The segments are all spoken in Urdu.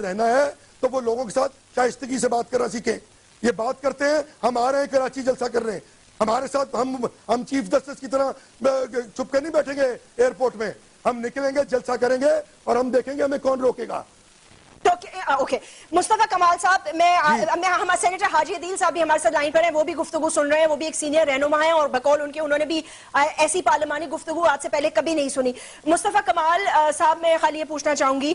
رہنا ہے تو وہ لوگوں کے ساتھ شائستگی سے بات کرنا سیکھیں. یہ بات کرتے ہیں ہم آ رہے ہیں کراچی جلسہ کر رہے ہیں, ہمارے ساتھ ہم چیف جسٹس کی طرح چھپ کے نہیں بیٹھیں گے ایئرپورٹ میں, ہم نکلیں گے جلسہ کریں گے اور ہم دیکھیں گے ہمیں کون روکے گا. اوکے مصطفیٰ کمال صاحب, ہمارے سینیٹر حاجی عدیل صاحب بھی ہمارے ساتھ لائن پر ہیں, وہ بھی گفتگو سن رہے ہیں, وہ بھی ایک سینئر رہنما ہیں اور بقول ان کے انہوں نے بھی ایسی پارلیمانی گفتگو آج سے پہلے کبھی نہیں سنی. مصطفیٰ کمال صاحب میں خالی یہ پوچھنا چاہوں گی,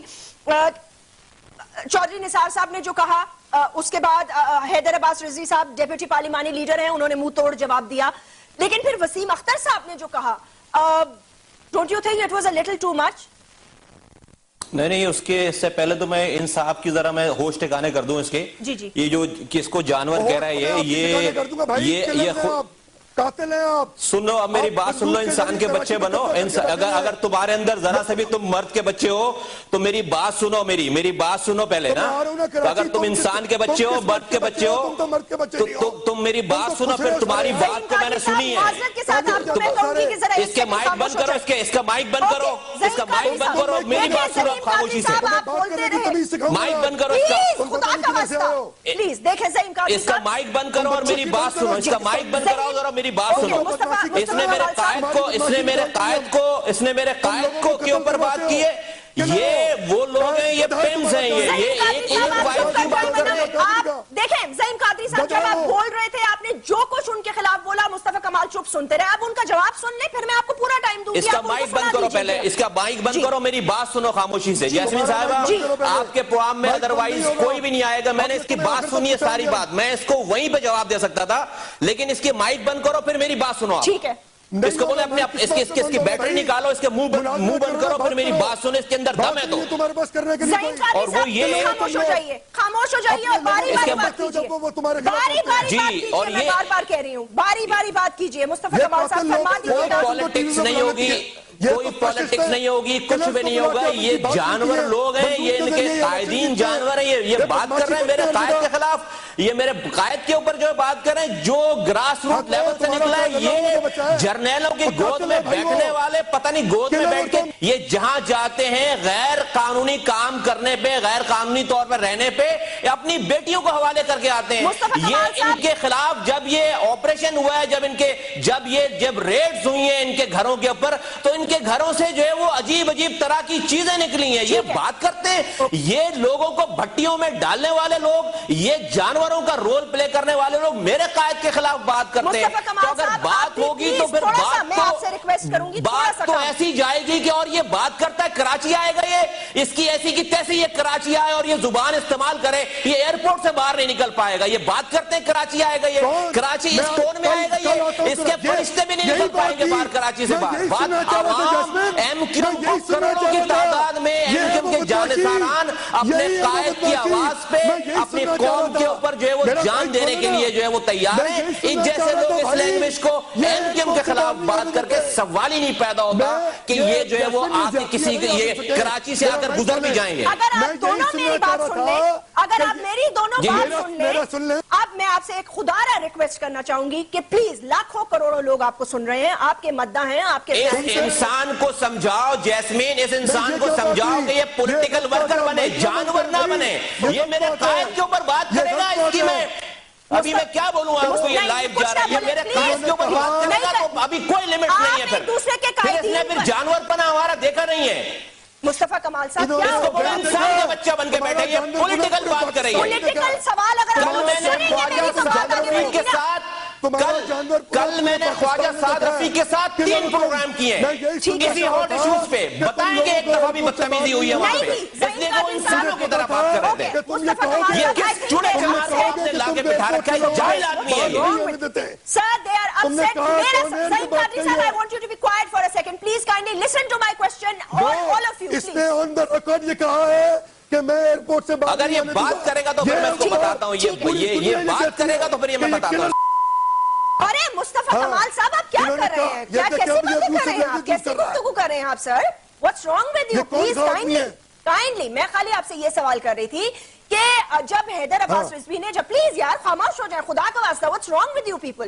چودھری نثار صاحب نے جو کہا اس کے بعد حیدر عباس رضوی صاحب ڈیپیوٹی پارلیمانی لیڈر ہیں, انہوں نے منہ توڑ جواب دیا, لیکن پھر وسیم اختر صاحب نے جو کہا, don't you think it was a little too much? نہیں اس سے پہلے تو میں ان صاحب کی ذرا میں ہوش ٹھکانے کر دوں اس کے. یہ جو کس کو جانور کہہ رہا ہے یہ قاتل ہیں آپ. سنو اب میری بات سن لو, انسان کے بچے بنو. اگر تمہارے اندر ذرا سے بھی تم مرد کے بچے ہو تو میری بات سنو, میری بات سنو پہلے نا. اگر تم انسان کے بچے ہو, مرد کے بچے ہو تو تم میری بات سنو, پھر تمہاری بات کو میں نے سنی ہے. اس کے مائک بند کرو, اس کا مائک بند کرو, اس کا مائک بند کرو, میری بات سنو خاموشی سے. مائک بند کرو اس کا مائک بند کرو اور میری بات سنو. اس کا مائک بند کراؤ ذرا, میری بات سنو. اس نے میرے قائد کو کے اوپر بات کی ہے. یہ وہ لوگ ہیں, یہ پیمز ہیں, یہ ایک وائف کی بات کر رہے ہیں. دیکھیں زعیم قادری صاحب جب آپ بول رہے تھے آپ نے جو کچھ ان کے خلاف بولا, مصطفیٰ کمال چپ سنتے رہے, اب ان کا جواب سن لیں, پھر میں آپ کو پورا ٹائم دوں گی. اس کا مائک بند کرو پہلے, اس کا مائک بند کرو, میری بات سنو خاموشی سے. جیسمین صاحبہ آپ کے پروگرام میں ادروائز کوئی بھی نہیں آئے گا, میں نے اس کی بات سنی ہے ساری بات, میں اس کو وہیں پہ جواب دے سکتا تھا, لیکن اس کے مائک بند کرو پھر میری بات سنو. ٹھیک ہے, اس کو بولے اپنے اس کی بیٹری نکالو, اس کے منہ بند کرو, پھر میری بات سنو, اس کے اندر دم ہے تو. اور وہ یہ خاموش ہو جائیے اور باری باری بات کیجئے. جی, اور یہ بار بار کہہ رہی ہوں, باری باری بات کیجئے. مصطفیٰ کمال صاحب فرما دیجیے. کوئی پالیٹکس نہیں ہوگی, کوئی پالیٹکس نہیں ہوگی, کچھ بھی نہیں ہوگا. یہ جانور لوگ ہیں, یہ ان کے قائدین جانور ہیں. یہ بات کر رہے ہیں میرے قائد کے خلاف, یہ میرے قائد کے اوپر جو بات کر رہے ہیں, جو گراس روٹ لیول سے نکلا ہے, یہ جرنیلوں کی گود میں بیٹھنے والے, پتہ نہیں گود میں بیٹھ کے یہ جہاں جاتے ہیں غیر قانونی کام کرنے پہ, غیر قانونی طور پر رہنے پہ, اپنی بیٹیوں کو حوالے کر کے آتے ہیں. یہ ان کے خلاف جب یہ آپریشن ہوا ہے, جب ریڈز ہوئی ہیں ان کے گھروں کے اوپر, تو ان کے گھروں سے جو ہے وہ عجیب طرح کی چیزیں نکلی ہیں. یہ بات کرتے ہیں, یہ لوگوں کو بھٹیوں میں ڈالنے والے لوگ, یہ جانوروں کا رول پلے کرنے والے لوگ میرے قائد کے خلاف بات کرتے ہیں. تو اگر بات ہوگی تو پھر بات تو ایسی جائے گی کہ, اور یہ بات کرتا ہے کراچی آئے گا, یہ اس کی ایسی کی تیسی یہ کراچی آئے اور یہ زبان استعمال کرے, یہ ایئرپورٹ سے باہر نہیں نکل پائے گا. یہ بات کرتے ہیں کراچی آئے گا, یہ کراچی اس ٹون میں آئے گا, یہ اس کے فرشتے بھی نہیں نکل پائیں گے باہر کراچی سے باہر. بات عوام ایم کیو کروڑوں کی تعداد میں ایم کیو کے جانشینان اپنے قائد کی آواز پہ اپنی قوم کے اوپر جو ہے وہ جان دینے کے لیے جو ہے وہ تیار ہیں. ان جیسے لوگ اس لینگویج کو ایم کیو کے خلاف بات کر کے سوال ہی نہیں پیدا ہوتا کہ یہ جو ہے وہ آ کے کسی یہ کراچی سے آ کر گزر بھی جائیں گے. اگر آپ دونوں میری بات سن لیں, اگر آپ میری دونوں بات سن لیں, اب میں آپ سے ایک خدارہ ریکویسٹ کرنا چاہوں گی کہ پلیز, لاکھوں کروڑوں لوگ آپ کو سن رہے ہیں, آپ کے مداح ہیں, آپ کے انسان کو سمجھاؤ جیسمین, اس انسان کو سمجھاؤ کہ یہ پولیٹیکل ورکر بنے, جانور نہ بنے. یہ میرے قائد کے اوپر بات کرے گا, اس کی میں ابھی میں کیا بولوں آپ کو, یہ لائیو جا رہا ہے, یہ میرے قائد کے اوپر بات کرے گا تو ابھی کوئی لیمٹ نہیں ہے. پھر اس نے پھر جانور پنا ہمارا دیکھا نہیں ہے. مصطفیٰ کمال صاحب اس کو بولے انسان کا بچہ بن کے بیٹھے, یہ پولیٹیکل بات کر رہی ہے. پولیٹیکل سوال اگر کل میں نے خواجہ سعد رفیق کے ساتھ کل میں نے خواجہ سعد رفیق کے ساتھ 3 پروگرام کیے ہیں کسی ہاٹ ایشوز پہ. بتائیں گے ایک دفعہ بھی بدتمیزی ہوئی ہے وہاں پہ, اس لیے وہ انسانوں کی طرح بات کر رہے تھے. یہ کس چوڑے کمار کو آپ نے لا کے بٹھا رکھا ہے, جاہل آدمی ہے یہ. Sir, they are upset. Zaim Qadri sir, I want you to be quiet for a second. Please kindly listen to my question, all of you. اس نے on the record یہ کہا ہے کہ میں ایئرپورٹ سے بات, اگر یہ بات کرے گا تو پھر میں اس کو بتاتا ہوں, یہ بات کرے گا تو پھر یہ میں بتاتا ہوں. ارے مصطفیٰ کمال صاحب آپ کیا کر رہے ہیں, کیا کیسی باتیں کر رہے ہیں آپ, کیسی گفتگو کر رہے ہیں آپ سر, what's wrong with you, please kindly. میں خالی آپ سے یہ سوال کر رہی تھی کہ جب حیدر عباس رضوی نے, جب پلیز یار خاموش ہو جائیں خدا کا واسطہ, what's wrong with you people,